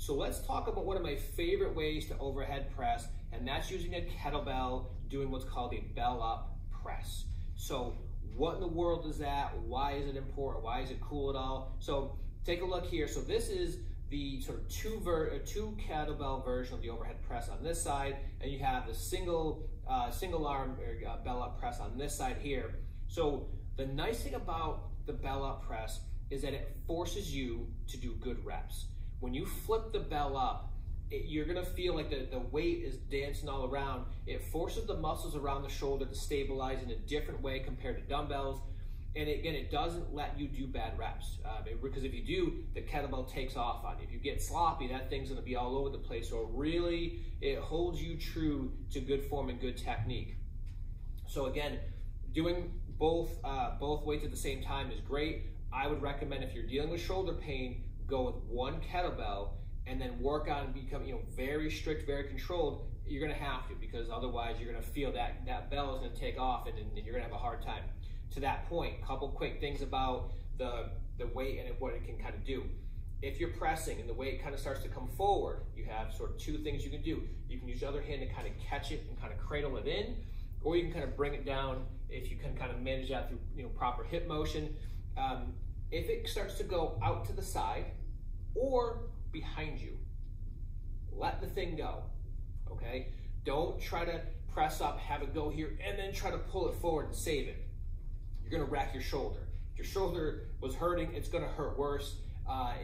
So let's talk about one of my favorite ways to overhead press, and that's using a kettlebell, doing what's called a bell up press. So what in the world is that? Why is it important? Why is it cool at all? So take a look here. So this is the sort of two kettlebell version of the overhead press on this side, and you have the single arm bell up press on this side here. So the nice thing about the bell up press is that it forces you to do good reps. When you flip the bell up, you're gonna feel like the weight is dancing all around. It forces the muscles around the shoulder to stabilize in a different way compared to dumbbells. And again, it doesn't let you do bad reps, because if you do, the kettlebell takes off on you. If you get sloppy, that thing's gonna be all over the place. So it holds you true to good form and good technique. So again, doing both weights at the same time is great. I would recommend, if you're dealing with shoulder pain, go with one kettlebell and then work on becoming very strict, very controlled. You're gonna have to, because otherwise you're gonna feel that bell is gonna take off and you're gonna have a hard time. To that point, a couple quick things about the weight and what it can kind of do. If you're pressing and the weight kind of starts to come forward, you have sort of two things you can do. You can use the other hand to kind of catch it and kind of cradle it in, or you can kind of bring it down if you can kind of manage that through proper hip motion. If it starts to go out to the side or behind you, let the thing go, okay? Don't try to press up, have it go here, and then try to pull it forward and save it. You're gonna wreck your shoulder. If your shoulder was hurting, it's gonna hurt worse.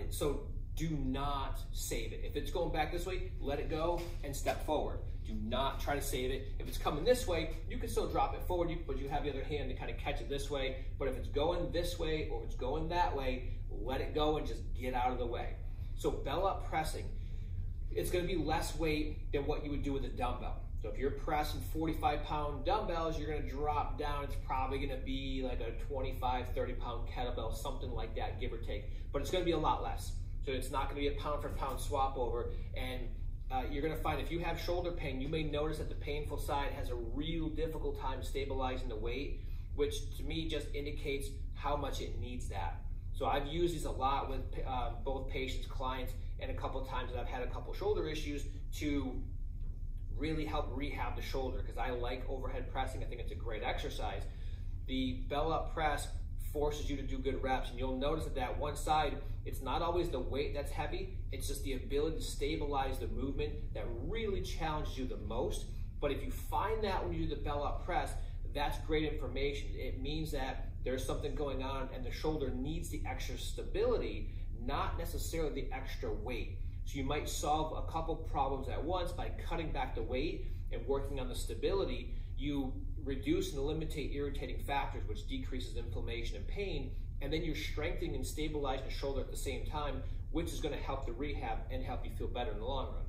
So do not save it. If it's going back this way, let it go and step forward. Do not try to save it. If it's coming this way, you can still drop it forward, but you have the other hand to kind of catch it this way. But if it's going this way or it's going that way, let it go and just get out of the way. So bell up pressing, it's gonna be less weight than what you would do with a dumbbell. So if you're pressing 45-pound dumbbells, you're gonna drop down, it's probably gonna be like a 25, 30-pound kettlebell, something like that, give or take. But it's gonna be a lot less. So it's not gonna be a pound for pound swap over. And you're gonna find if you have shoulder pain, you may notice that the painful side has a real difficult time stabilizing the weight, which to me just indicates how much it needs that. So I've used these a lot with both patients, clients, and a couple of times that I've had a couple shoulder issues to really help rehab the shoulder, because I like overhead pressing. I think it's a great exercise. The bell up press forces you to do good reps, and you'll notice that one side, it's not always the weight that's heavy, it's just the ability to stabilize the movement that really challenges you the most. But if you find that when you do the bell up press, that's great information. It means that there's something going on and the shoulder needs the extra stability, not necessarily the extra weight. So you might solve a couple problems at once by cutting back the weight and working on the stability. You reduce and eliminate irritating factors, which decreases inflammation and pain, and then you're strengthening and stabilizing the shoulder at the same time, which is going to help the rehab and help you feel better in the long run.